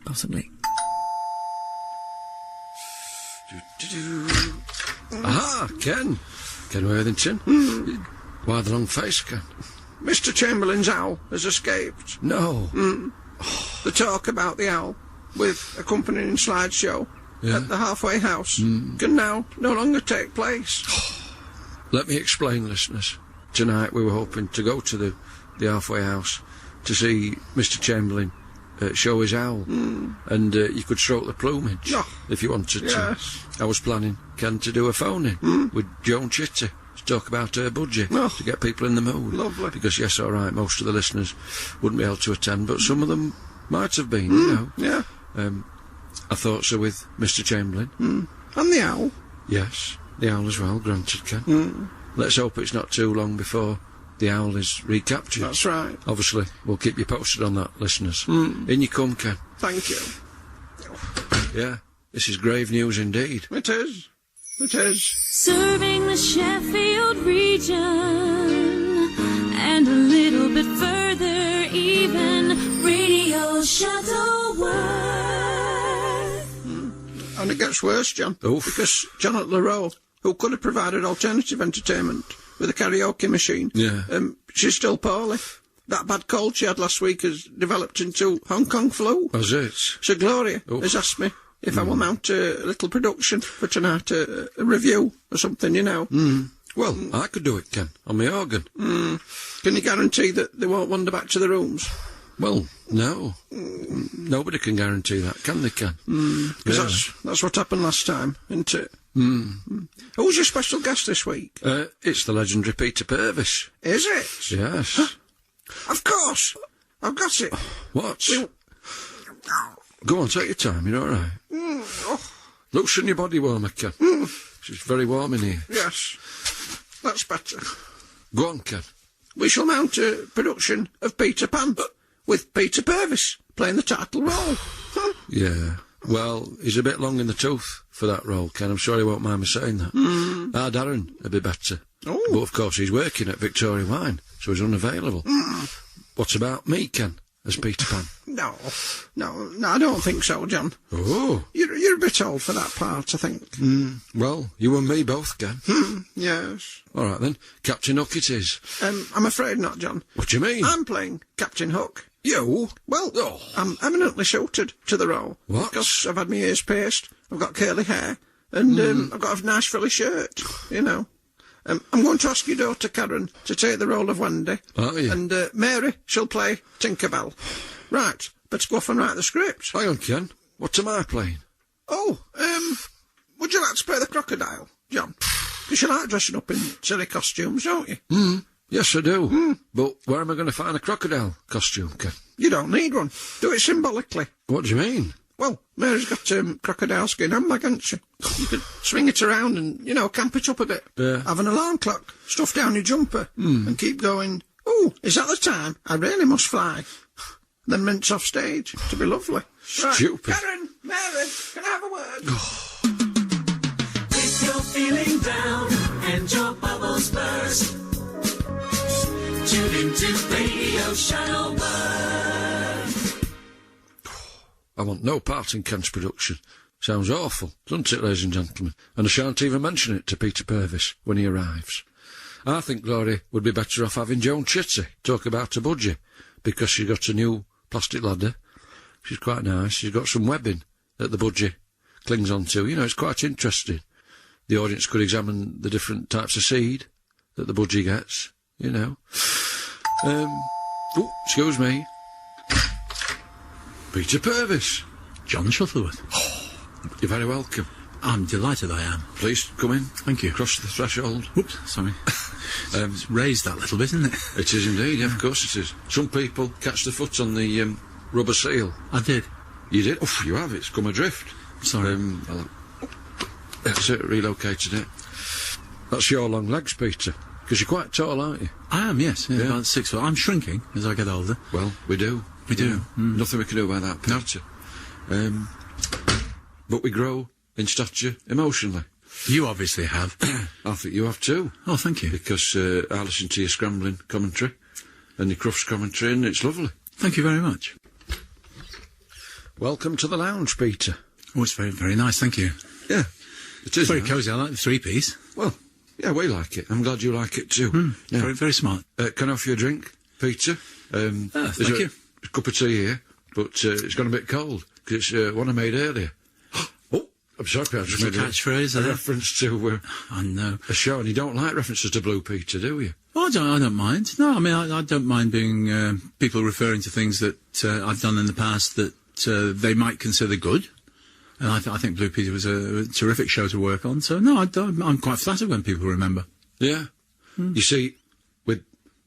possibly. Aha, Ken Worthington. Why the long face, Ken? Mr. Chamberlain's owl has escaped. No. The talk about the owl, with accompanying slideshow at the halfway house, can now no longer take place. Let me explain, listeners. Tonight we were hoping to go to the halfway house to see Mr. Chamberlain show his owl, and you could stroke the plumage if you wanted to. I was planning, Ken, to do a phone-in with Joan Chitty to talk about her budget to get people in the mood. Lovely. Because, yes, all right, most of the listeners wouldn't be able to attend, but some of them might have been, you know. Yeah. I thought so with Mr. Chamberlain. And the owl. Yes, the owl as well, granted, Ken. Let's hope it's not too long before the owl is recaptured. That's right. Obviously, we'll keep you posted on that, listeners. In you come, Ken. Thank you. Yeah, this is grave news indeed. It is. It is. Serving the Sheffield region and a little bit further even, Radio Shuttleworth. And it gets worse, John. Oof. Because Janet LaRoe, who could have provided alternative entertainment with a karaoke machine, she's still poorly. That bad cold she had last week has developed into Hong Kong flu. Was it? So Gloria has asked me if I will mount a little production for tonight, a review or something, you know. Well, I could do it, Ken, on my organ. Can you guarantee that they won't wander back to the rooms? Well, no. Nobody can guarantee that, can they, Ken? Because that's what happened last time, isn't it? Who's your special guest this week? It's the legendary Peter Purves. Is it? Yes. Of course. I've got it. What? Go on, take your time, you're all right. Loosen your body warmer, Ken. It's very warm in here. Yes. That's better. Go on, Ken. We shall mount a production of Peter Pan, with Peter Purves playing the title role. Yeah. Well, he's a bit long in the tooth for that role, Ken. I'm sure he won't mind me saying that. Our Darren would be better. But, of course, he's working at Victoria Wine, so he's unavailable. What about me, Ken, as Peter Pan? No, I don't think so, John. Oh. You're a bit old for that part, I think. Well, you and me both, Ken. Yes. All right, then. Captain Hook it is. I'm afraid not, John. What do you mean? I'm playing Captain Hook. You? Well, I'm eminently suited to the role. What? Because I've had my ears pierced, I've got curly hair, and I've got a nice frilly shirt, you know. I'm going to ask your daughter Karen to take the role of Wendy. Oh, yeah. And Mary, she'll play Tinkerbell. Right, let's go off and write the script. Hang on, Ken. What am I playing? Oh, would you like to play the crocodile, John? Because you like dressing up in silly costumes, don't you? Yes, I do. But where am I going to find a crocodile costume, Ken? You don't need one. Do it symbolically. What do you mean? Well, Mary's got crocodile skin handbag, hasn't she? You could swing it around and, you know, camp it up a bit. Yeah. Have an alarm clock, stuff down your jumper, and keep going, "Oh, is that the time? I really must fly." Then mince off stage. To be lovely. Stupid. Right. Karen, Mary, can I have a word? If you're feeling down and your bubbles burst, tune into Radio Shuttleworth. I want no part in Ken's production. Sounds awful, doesn't it, ladies and gentlemen? And I shan't even mention it to Peter Purves when he arrives. I think Gloria would be better off having Joan Chitty talk about her budgie, because she got a new plastic ladder. She's quite nice. She's got some webbing that the budgie clings onto. You know, it's quite interesting. The audience could examine the different types of seed that the budgie gets, you know. Excuse me. Peter Purves. John Shuttleworth. You're very welcome. I'm delighted I am. Please come in. Thank you. Cross the threshold. Whoops, sorry. It's raised that little bit, isn't it? It is indeed, yeah, of course it is. Some people catch the foot on the rubber seal. I did. You did? Oh, you have. It's come adrift. Sorry. That's it, relocated it. That's your long legs, Peter, because you're quite tall, aren't you? I am, yes. Yeah, Yeah. About 6 foot. I'm shrinking as I get older. Well, we do. We do. Nothing we can do about that, Peter. But we grow in stature emotionally. You obviously have. I think you have too. Oh, thank you. Because I listen to your scrambling commentary and your Crufts commentary, and it's lovely. Thank you very much. Welcome to the lounge, Peter. Oh, it's very, very nice, thank you. Yeah, it is. Very nice. cosy, I like the three-piece. Well, yeah, we like it. I'm glad you like it too. Yeah. Very, very smart. Can I offer you a drink, Peter? Thank you. A cup of tea here, but it's gone a bit cold, because it's one I made earlier. Oh, I'm sorry, I just made catchphrase, a reference to I know. a show, and you don't like references to Blue Peter, do you? Well, I don't mind. No, I mean, I don't mind being people referring to things that I've done in the past that they might consider good. And I think Blue Peter was a terrific show to work on. So, no, I'm quite flattered when people remember. Yeah. You see, with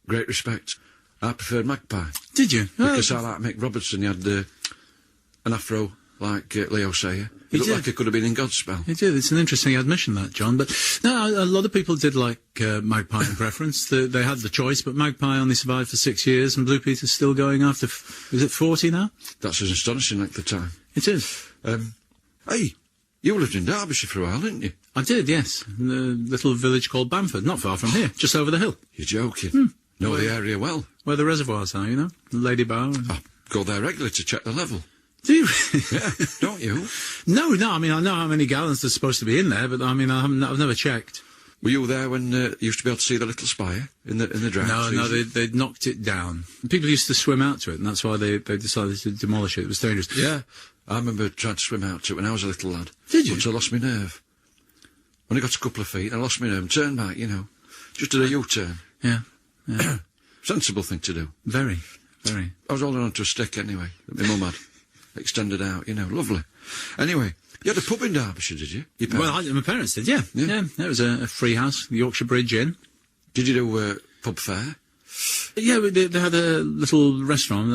great respect, I preferred Magpie. Did you? Because I like Mick Robertson. He had an afro like Leo Sayer. He looked like he could have been in Godspell. He did. It's an interesting admission, that, John. But no, a lot of people did like Magpie in preference. They had the choice, but Magpie only survived for 6 years, and Blue Peter's still going after, is it 40 now? That's as astonishing at the time. It is. Hey, you lived in Derbyshire for a while, didn't you? I did, yes. In a little village called Bamford, not far from here, just over the hill. You're joking. Know the area well. Where the reservoirs are, you know? Lady Bower. I go there regularly to check the level. Do you? Yeah, don't you? No, I mean, I know how many gallons there's supposed to be in there, but I mean, I've never checked. Were you there when you used to be able to see the little spire in the drought season? No, they knocked it down. People used to swim out to it, and that's why they decided to demolish it. It was dangerous. Yeah, I remember trying to swim out to it when I was a little lad. Did you? But I lost my nerve. When I got a couple of feet, I lost my nerve and turned back, you know. Just did a U-turn. Yeah. Sensible thing to do. Very, very. I was holding on to a stick anyway, that my mum had. Extended out, you know, lovely. Anyway, you had a pub in Derbyshire, did you? Your parents? Well, my parents did, yeah. It was a free house, the Yorkshire Bridge Inn. Did you do pub fare? Yeah, they had a little restaurant.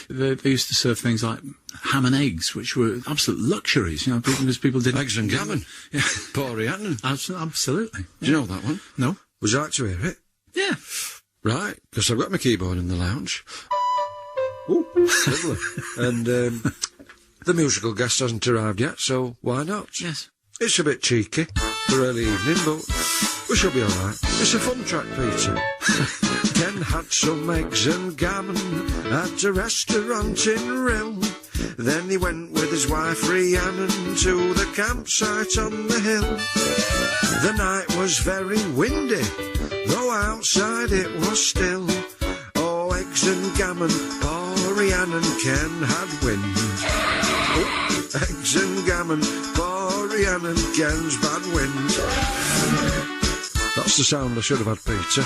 They used to serve things like ham and eggs, which were absolute luxuries, you know, because people didn't... Eggs and gammon. Yeah. Poor Rhiannon. Absolutely. Do you know that one? No. Would you like to hear it? Yeah. Right, because I've got my keyboard in the lounge. Ooh, lovely. And the musical guest hasn't arrived yet, so why not? Yes. It's a bit cheeky for early evening, but we shall be all right. It's a fun track, Peter. Ken had some eggs and gammon at a restaurant in Rill. Then he went with his wife Rhiannon to the campsite on the hill. The night was very windy, though outside it was still. Oh, eggs and gammon, poor Rhiannon Ken had wind. Oh, eggs and gammon, poor Rhiannon Ken's bad wind. That's the sound I should have had, Peter.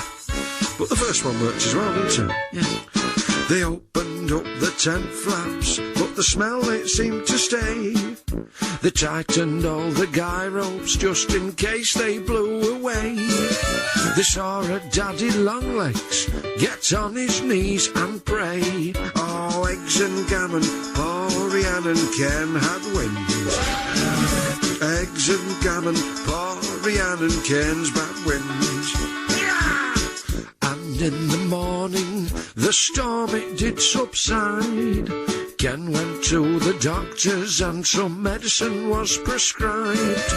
But the first one worked as well, didn't it? Yes. They opened up the tent flaps, but the smell it seemed to stay. They tightened all the guy ropes just in case they blew away. They saw a daddy longlegs get on his knees and pray. Oh, eggs and gammon, poor Rhiannon Ken had wind. Eggs and gammon, poor Rhiannon Ken's bad wind. And in the morning, the storm it did subside. Ken went to the doctors and some medicine was prescribed.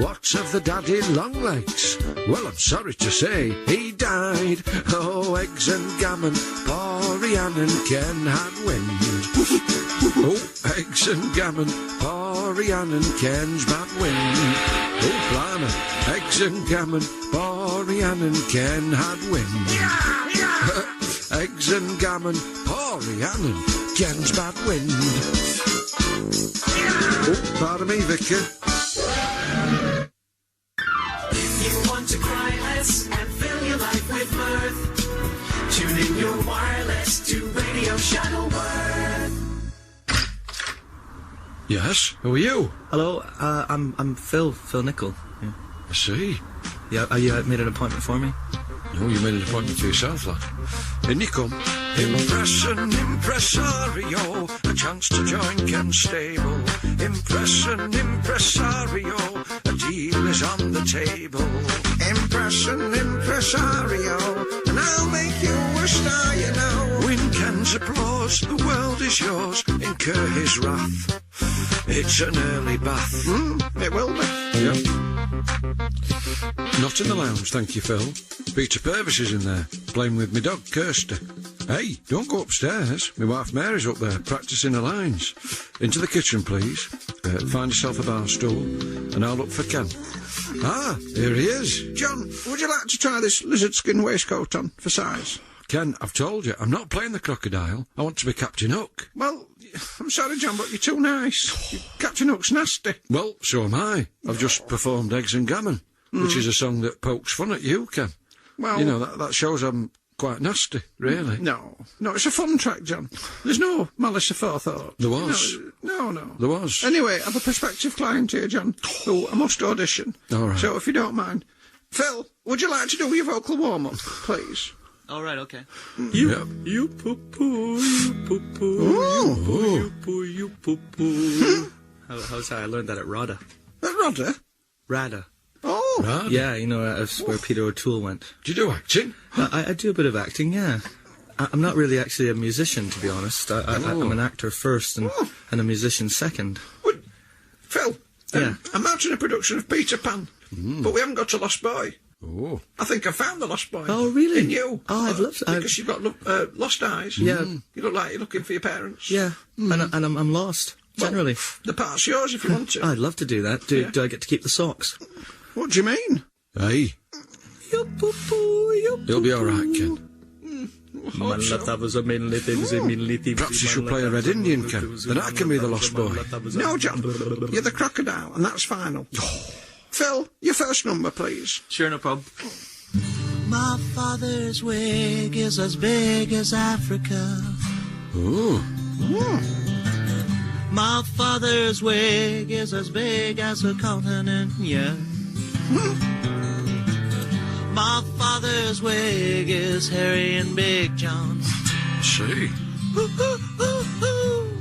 What of the daddy longlegs? Well, I'm sorry to say, he died. Oh, eggs and gammon, poor Rhiannon Ken had wind. Oh, eggs and gammon, poor Rhiannon Ken's bad wind. Oh, blimey, eggs and gammon, poor Rhiannon Ken had wind. Eggs and gammon, poor Rhiannon Ken's bad wind. Oh, pardon me, Vicar. If you want to cry less and fill your life with mirth, tune in your wireless to Radio Shuttleworth. Yes, who are you? Hello, I'm Phil Nicol. Yeah. I see. Yeah, you made an appointment for me? No, you made an appointment for yourself, lad. In you come. Impress an impresario, a chance to join Ken's stable. Impress an impresario, a deal is on the table. Impress an impresario, and I'll make you a star, you know. Win Ken's applause, the world is yours, incur his wrath. It's an early bath. It will be. Yep. Not in the lounge, thank you, Phil. Peter Purves is in there, playing with me dog, Kirsty. Hey, don't go upstairs. My wife Mary's up there practising her lines. Into the kitchen, please. Find yourself a bar stool, and I'll look for Ken. Ah, here he is. John, would you like to try this lizard skin waistcoat on for size? Ken, I've told you, I'm not playing the crocodile. I want to be Captain Hook. Well, I'm sorry, John, but you're too nice. Captain Hook's nasty. Well, so am I. I've just performed Eggs and Gammon, which is a song that pokes fun at you, Ken. Well, you know, that shows I'm quite nasty, really. No, it's a fun track, John. There's no malice aforethought. There was. No. There was. Anyway, I've a prospective client here, John, who I must audition. All right. So, if you don't mind. Phil, would you like to do your vocal warm-up, please? All right, okay. You poo-poo, you poo-poo, you poo, you poo-poo. How's that? I learned that at RADA. At RADA? RADA. Oh. Right. Yeah, you know, that's where Peter O'Toole went. Do you do acting? I do a bit of acting, yeah. I'm not really actually a musician, to be honest. I'm an actor first and a musician second. Phil, Yeah. I'm mounting a production of Peter Pan, but we haven't got a lost boy. Oh. I think I found the lost boy. Oh, really? In you. Oh, I'd love to. Because you've got lost eyes. Yeah. You look like you're looking for your parents. Yeah, and I'm lost, generally. The part's yours if you want to. I'd love to do that. Do I get to keep the socks? What do you mean? Hey, you'll be all right, Ken. Perhaps you should play a Red Indian, Ken. Then I can be the lost boy. No, John. You're the crocodile, and that's final. Phil, your first number, please. Sure, no problem. My father's wig is as big as Africa. Oh. My father's wig is as big as a continent, yeah. My father's wig is hairy and big, John. See.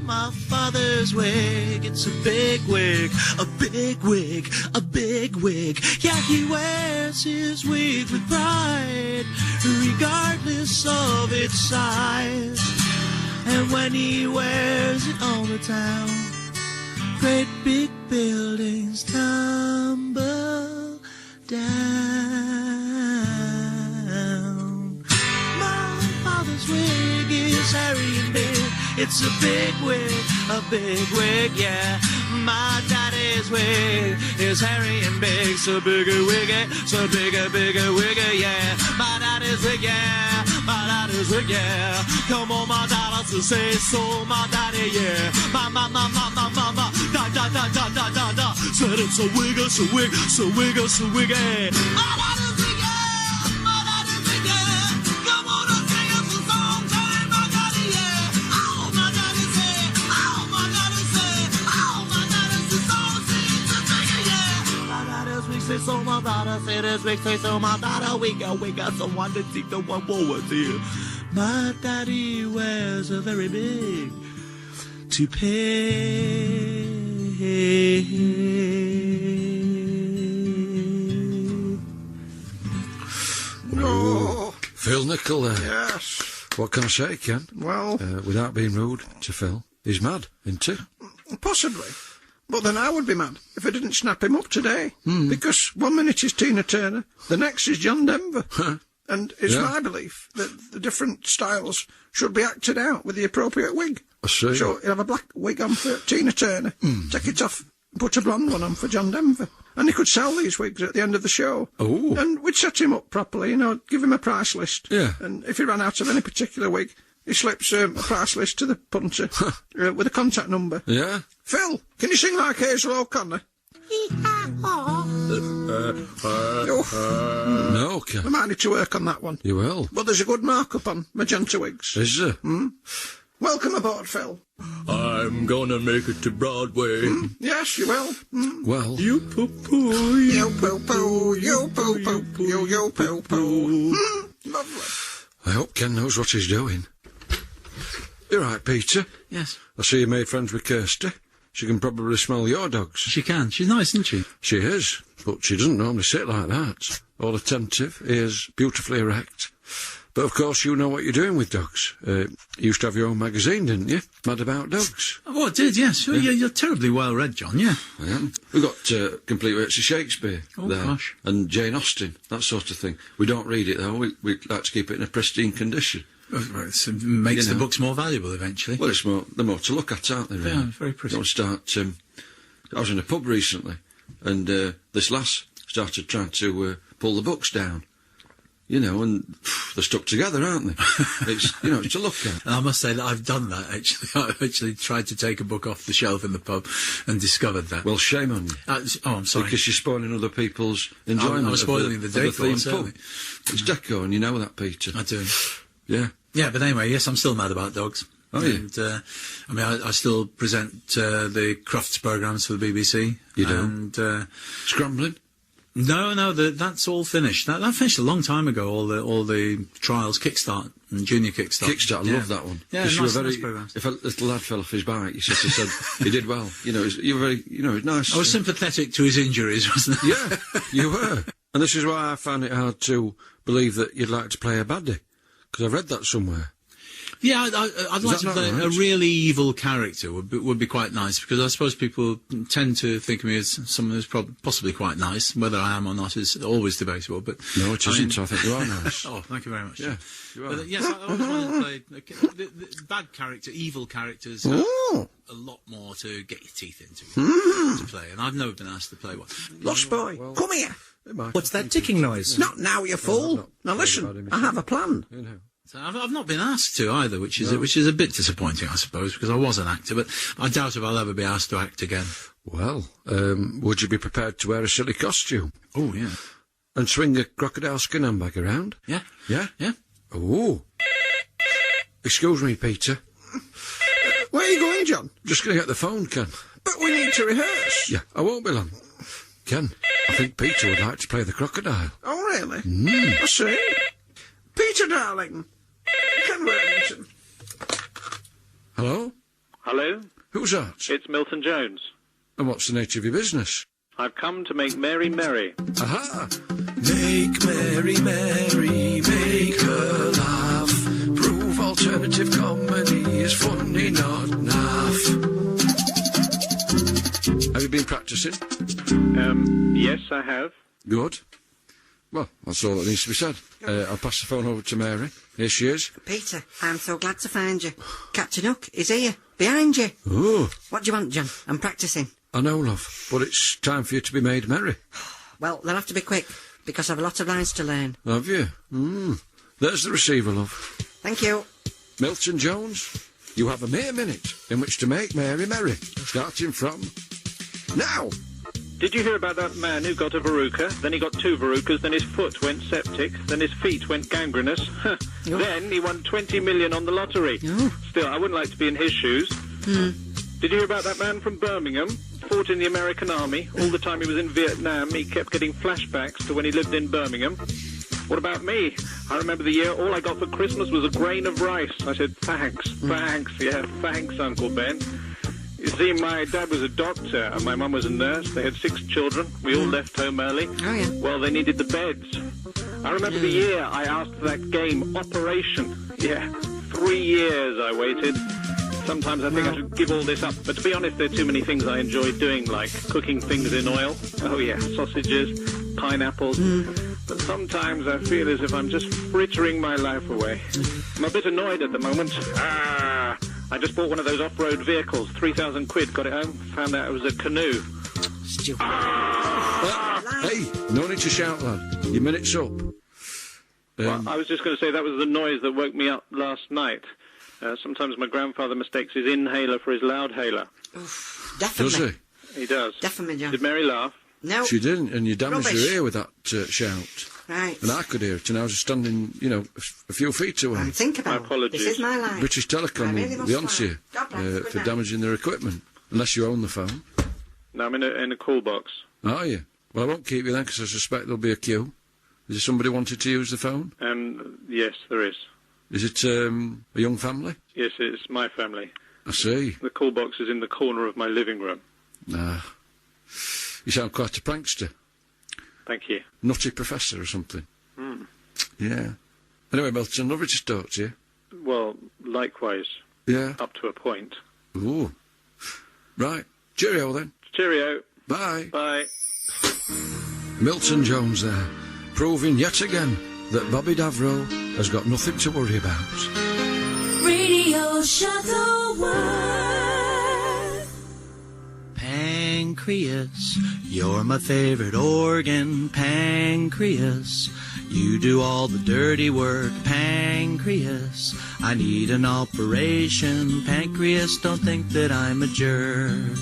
My father's wig, it's a big wig, a big wig, a big wig. Yeah, he wears his wig with pride, regardless of its size. And when he wears it on the town, great big buildings tumble down. My father's wig is hairy and big. It's a big wig, yeah. My daddy's wig is hairy and big, so bigger wiggy, so bigger wiggy, yeah. My daddy's wig, yeah. My daddy's wig, yeah. Come on, my daddy, to say so, my daddy, yeah. Ma, da. Said it's a wig, so wig, so wig, so wiggy. My daddy's wig, yeah. My daddy's wig, yeah. Come on, I'll sing us a song, time, my daddy, yeah. Oh, my daddy say, oh, my daddy say, oh, my daddy say, so sing to sing it, yeah. My daddy's wig say so, my daddy say this wig say so, my daddy we got someone to take the one forward here. My daddy wears a very big toupee. No. Phil Nichol there. Yes. What can I say, Ken? Well, Without being rude to Phil, he's mad, isn't he? possibly. But then I would be mad if I didn't snap him up today. Because 1 minute is Tina Turner, the next is John Denver. And it's my belief that the different styles should be acted out with the appropriate wig. I see. So he'll have a black wig on for Tina Turner, take it off, put a blonde one on for John Denver. And he could sell these wigs at the end of the show. Oh. And we'd set him up properly, give him a price list. Yeah. And if he ran out of any particular wig, he slips a price list to the punter with a contact number. Yeah? Phil, can you sing like Hazel O'Connor? No, Ken. I might need to work on that one. You will. But there's a good markup on magenta wigs. Is there? Welcome aboard, Phil. I'm gonna make it to Broadway. Yes, you will. Well, You poo-poo, You poo-poo, you poo-poo, you poo-poo. Lovely. I hope Ken knows what he's doing. You're right, Peter. Yes, I see you made friends with Kirsty. She can probably smell your dogs. she can. She's nice, isn't she? She is, but she doesn't normally sit like that. All attentive, ears beautifully erect. But of course you know what you're doing with dogs. You used to have your own magazine, didn't you? Mad About Dogs. Oh, I did, yes. Sure, yeah, you're terribly well read, John, yeah. I am. We've got complete works of Shakespeare there. Gosh. And Jane Austen, that sort of thing. We don't read it, though. We like to keep it in a pristine condition. It makes the books more valuable eventually. Well, they're more to look at, aren't they? Really? Yeah, very pretty. Don't start. I was in a pub recently, and this lass started trying to pull the books down. You know, and they're stuck together, aren't they? It's it's to look at. And I must say that I've done that, actually. I've actually tried to take a book off the shelf in the pub and discovered that. Well, shame on you. I'm sorry. Because you're spoiling other people's enjoyment. I was spoiling the decor, theme certainly. pub. It's deco, and you know that, Peter. I do. Yeah. Yeah, but anyway, yes, I'm still mad about dogs. Oh, and, I still present the Crufts programmes for the BBC. You do? And, Scrambling? No, that's all finished. That finished a long time ago. All the trials, Kickstart and Junior Kickstart. Kickstart, I love that one. Yeah, nice, nice very. programmes. If a little lad fell off his bike, you sort of said he did well. You know, you were very. You know, it's nice. I was sympathetic to his injuries, wasn't I? Yeah, you were. And this is why I found it hard to believe that you'd like to play a baddie, because I've read that somewhere. Yeah, I'd like to play a really evil character. Would be quite nice, because I suppose people tend to think of me as someone who's possibly quite nice. Whether I am or not is always debatable. But no, it isn't. I think you are nice. Oh, thank you very much. Yeah, you are. But, yes, I always wanted to play the bad character, evil characters. A lot more to get your teeth into to play, and I've never been asked to play one. Lost boy, come here. What's that ticking noise? Not now, you fool. Now listen, I have a plan. You know. So I've not been asked to either, which is a bit disappointing, I suppose, because I was an actor, but I doubt if I'll ever be asked to act again. Well, would you be prepared to wear a silly costume? Oh, yeah. And swing a crocodile skin handbag around? Yeah. Yeah? Yeah. Oh. Excuse me, Peter. Where are you going, John? Just going to get the phone, Ken. But we need to rehearse. Yeah, I won't be long. Ken, I think Peter would like to play the crocodile. Oh, really? I see. Peter, darling. Ken Worthington. Hello? Hello, Who's that? it's Milton Jones. And what's the nature of your business? I've come to make Mary merry. Aha! Make Mary, Mary, make her laugh. Prove alternative comedy is funny, not naff. Have you been practising? Yes, I have. Good. Well, that's all that needs to be said. I'll pass the phone over to Mary. Here she is. Peter, I'm so glad to find you. Captain Hook is here, behind you. Oh, What do you want, John? I'm practising. I know, love, but it's time for you to be made merry. Well, they'll have to be quick, because I've a lot of lines to learn. Have you? There's the receiver, love. Thank you. Milton Jones, you have a mere minute in which to make Mary merry, starting from now. Did you hear about that man who got a verruca, then he got 2 verrucas, then his foot went septic, then his feet went gangrenous? Then he won 20 million on the lottery. Still, I wouldn't like to be in his shoes. Did you hear about that man from Birmingham? Fought in the American Army. All the time he was in Vietnam, he kept getting flashbacks to when he lived in Birmingham. What about me? I remember the year all I got for Christmas was a grain of rice. I said, thanks, thanks, Uncle Ben. You see, my dad was a doctor and my mum was a nurse. They had 6 children. We all left home early. Oh, yeah. Well, they needed the beds. I remember the year I asked for that game, Operation. Yeah, 3 years I waited. Sometimes I think I should give all this up. But to be honest, there are too many things I enjoy doing, like cooking things in oil. Oh, yeah, sausages, pineapples. But sometimes I feel as if I'm just frittering my life away. I'm a bit annoyed at the moment. I just bought one of those off-road vehicles, 3,000 quid, got it home, found out it was a canoe. Stupid. Hey, no need to shout, lad. Your minute's up. Well, I was just going to say that was the noise that woke me up last night. Sometimes my grandfather mistakes his inhaler for his loudhailer. Definitely. Does he? He does. Definitely, John. Did Mary laugh? No. She didn't, and you damaged Rubbish. your ear with that shout. Right. And I could hear it, and I was standing, a few feet away. And think about My apologies. This is my life. British Telecom I really will must be on to fly. you God bless. Good for night. damaging their equipment, unless you own the phone. No, I'm in a call box. Are you? Well, I won't keep you then, because I suspect there'll be a queue. Is there somebody wanted to use the phone? Yes, there is. Is it a young family? Yes, it's my family. I see. The call box is in the corner of my living room. Ah. You sound quite a prankster. Thank you. Nutty professor or something. Yeah. Anyway, Milton, lovely to talk to you. Well, likewise, Yeah. up to a point. Ooh. Right. Cheerio then. Cheerio. Bye. Bye. Milton Jones there, proving yet again that Bobby Davro has got nothing to worry about. Radio Shuttleworth. Pancreas, you're my favorite organ, pancreas. You do all the dirty work, pancreas. I need an operation, pancreas, don't think that I'm a jerk.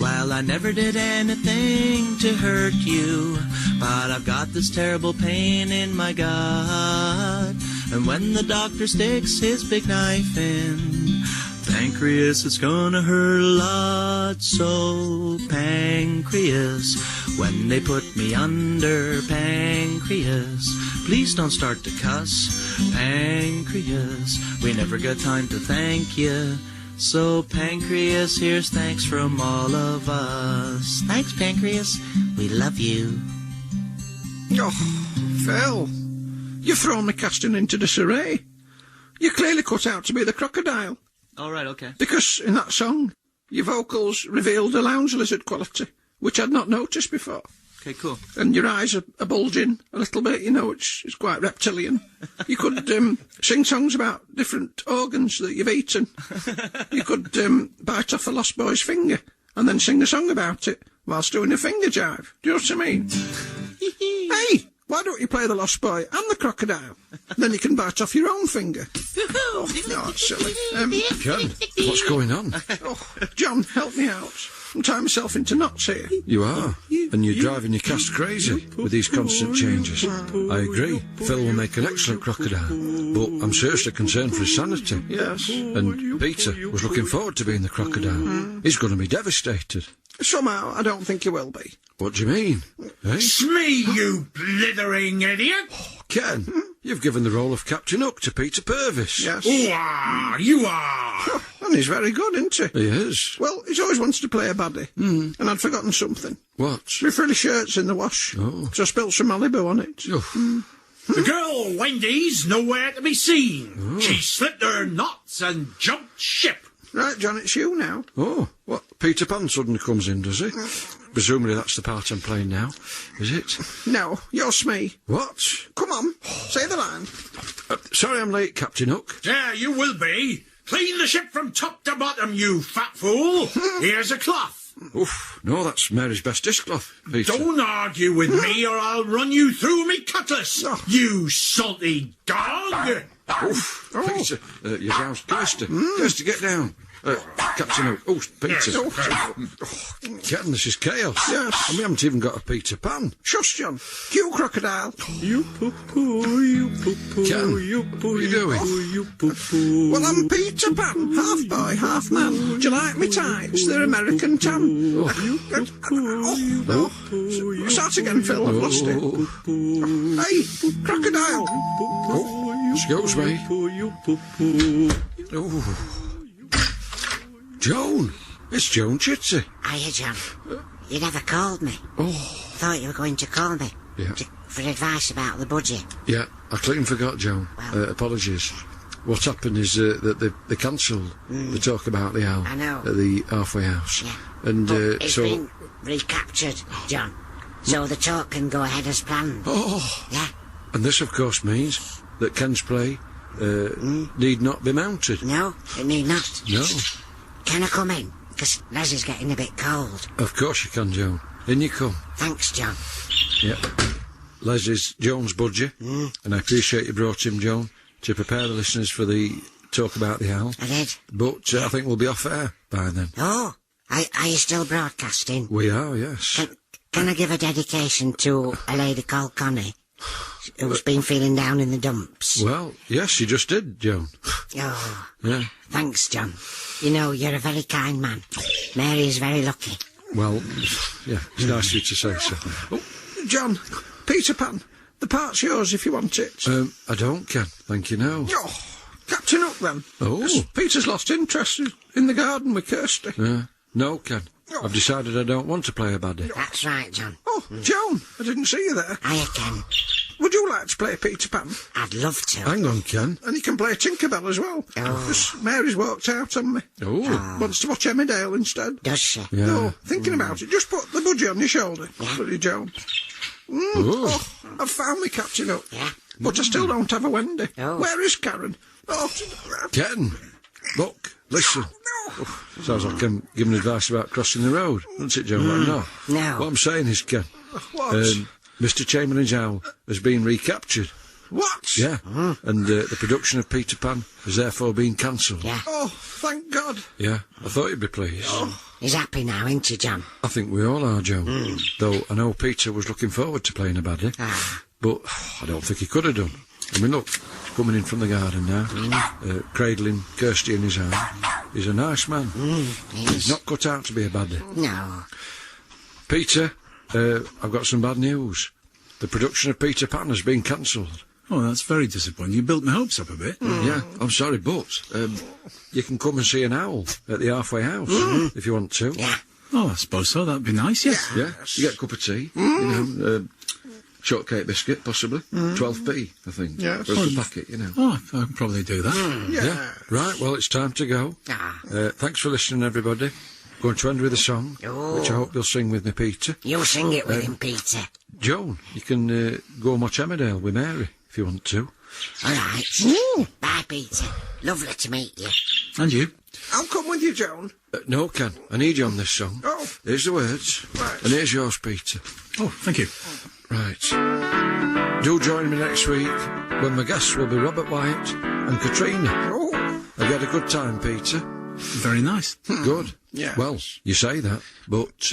Well, I never did anything to hurt you, but I've got this terrible pain in my gut. And when the doctor sticks his big knife in, pancreas, it's gonna hurt a lot. So, pancreas, when they put me under, pancreas, please don't start to cuss, pancreas, we never got time to thank you. So, pancreas, here's thanks from all of us. Thanks, pancreas, we love you. Oh, Phil, you've thrown the casting into disarray. You're clearly cut out to be the crocodile. All right, okay. Because in that song, your vocals revealed a lounge lizard quality, which I'd not noticed before. Okay, cool. And your eyes are bulging a little bit, you know, it's quite reptilian. You could sing songs about different organs that you've eaten. You could bite off a lost boy's finger and then sing a song about it whilst doing a finger jive. Do you know what I mean? Hey, why don't you play the lost boy and the crocodile? Then you can bite off your own finger. Oh, no, that's silly. Ken, what's going on? Oh, John, help me out. I'm tying myself into knots here. You are, and you're driving your cast crazy with these constant changes. I agree, Phil will make an excellent crocodile, but I'm seriously concerned for his sanity. Yes. And Peter was looking forward to being the crocodile. He's going to be devastated. Somehow, I don't think he will be. What do you mean? Eh? It's me, you blithering idiot! Ken, you've given the role of Captain Hook to Peter Purves. Yes. You are! And he's very good, isn't he? He is. Well, he's always wanted to play a baddie. And I'd forgotten something. What? My frilly shirt's in the wash. Oh. So I spilled some Malibu on it. Oh. The girl, Wendy's, nowhere to be seen. Oh. She slipped her knots and jumped ship. Right, John, it's you now. Oh, what? Peter Pan suddenly comes in, does he? Presumably that's the part I'm playing now, is it? No, you're Smee. What? Come on, say the line. Sorry I'm late, Captain Hook. Yeah, you will be. Clean the ship from top to bottom, you fat fool. Here's a cloth. Oof, no, that's Mary's best dishcloth, Peter. Don't argue with me or I'll run you through me cutlass, you salty dog. Oof, Peter, you're roused. Kirsty, Kirsty, get down. Captain Hook. Oh, Peter. Ken, this is chaos. Yes. And we haven't even got a Peter Pan. Shush, John. Cue crocodile. You poo-poo, you poo-poo, Ken, you poo, what are you doing? you poo-poo. Well, I'm Peter Pan, half boy, half man. Do you like me tights? They're American tan. Start again, Phil. I've lost it. Hey, crocodile. Excuse me. Oh. Joan. It's Joan Chitsey. Hiya, John. You never called me. Oh. Thought you were going to call me. Yeah. For advice about the budget. Yeah, I clean forgot, Joan. Well. Apologies. What happened is that they cancelled the talk about the owl. I know. At the halfway house. Yeah. And But it's so... been recaptured, John. So the talk can go ahead as planned. Oh. Yeah. And this, of course, means that Ken's play need not be mounted. No, it need not. No. Can I come in? Because Leslie's getting a bit cold. Of course you can, Joan. In you come. Thanks, John. Yeah. Leslie's Joan's budgie, and I appreciate you brought him, Joan, to prepare the listeners for the talk about the owl. I did. But I think we'll be off air by then. Oh, are you still broadcasting? We are, yes. Can I give a dedication to a lady called Connie, who's been feeling down in the dumps? Well, yes, you just did, Joan. Oh, Yeah. thanks, John. You know, you're a very kind man. Mary's very lucky. Well, yeah, it's nice of you to say so. Oh, John, Peter Pan. The part's yours if you want it. I don't, Ken. Thank you, no. Oh, Captain Hook, then. Oh. 'Cause Peter's lost interest in the garden with Kirsty. No, Ken. I've decided I don't want to play a baddie. That's right, John. Oh, Joan, I didn't see you there. Hiya, Ken. Would you like to play Peter Pan? I'd love to. Hang on, Ken. And you can play Tinkerbell as well. Oh. 'Cause Mary's walked out on me. Oh. Wants to watch Emmerdale instead. Does she? Yeah. No, thinking about it, just put the budgie on your shoulder, bloody Joan. Oh. I've found me catching up. Yeah. But I still don't have a Wendy. Oh. Where is Karen? Oh, Ken, look, listen. Oh, sounds like I'm giving advice about crossing the road, doesn't it, Joe? No. No. What I'm saying is, Ken, what? Mr. Chamberlain's owl has been recaptured. What? Yeah, and the production of Peter Pan has therefore been cancelled. Yeah. Oh, thank God. Yeah, I thought you'd be pleased. He's happy now, ain't he, John? I think we all are, Joe. Though I know Peter was looking forward to playing a baddie, but I don't think he could have done. I mean, look, he's coming in from the garden now, cradling Kirsty in his arm. He's a nice man. He's not cut out to be a baddie. No. Peter, I've got some bad news. The production of Peter Pan has been cancelled. Oh, that's very disappointing. You built my hopes up a bit. Yeah, I'm sorry, but you can come and see an owl at the halfway house if you want to. Yeah. Oh, I suppose so. That'd be nice, yes. Yeah, you get a cup of tea, you know, shortcake biscuit, possibly. 12p, I think. Yes. For a good packet, you know. Oh, I can probably do that. Yeah. Right, well, it's time to go. Thanks for listening, everybody. Going to end with a song, which I hope you'll sing with me, Peter. You sing it with him, Peter. Joan, you can go and watch Emmerdale with Mary, if you want to. All right. Bye, Peter. Lovely to meet you. And you? I'll come with you, Joan. No, Ken, I need you on this song. Oh. Here's the words, Right. and here's yours, Peter. Oh, thank you. Right. Do join me next week, when my guests will be Robert White and Katrina. Oh. Have you had a good time, Peter? Very nice. Good. Yes. Well, you say that, but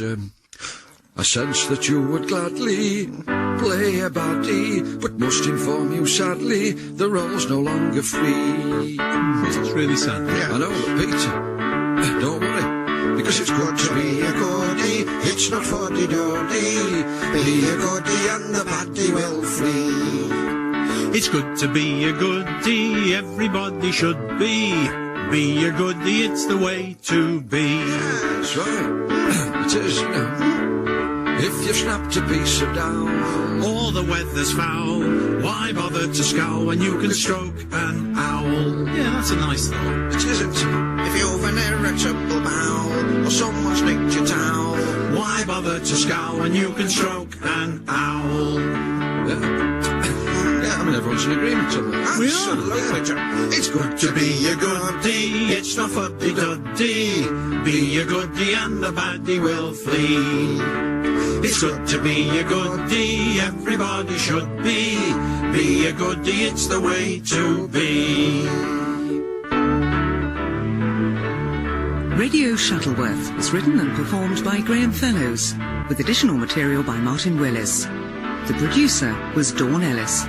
I sense that you would gladly play a baddie, but must inform you sadly the role's no longer free. It's really sad. I know, but Peter, don't worry, because it's good to be a goodie, it's not fuddy-duddy. Be a goodie and the baddie will flee. It's good to be a goodie, everybody should be. Be a goodie, it's the way to be. That's right, it is, you know. If you've snapped a piece of down, Or the weather's foul, why bother to scowl when you can stroke an owl? Yeah, that's a nice thought. It isn't. If you've an irritable bowel, or someone's nicked your towel, Why bother to scowl when you can stroke an owl? yeah, I mean, everyone's in agreement on that. absolutely, Joan. It's good To be a goodie, it's not fuddy-duddy. Be a goodie and the baddie will flee. It's good to be a goodie, everybody should be. Be a goodie, it's the way to be. Radio Shuttleworth was written and performed by Graham Fellows, with additional material by Martin Willis. The producer was Dawn Ellis.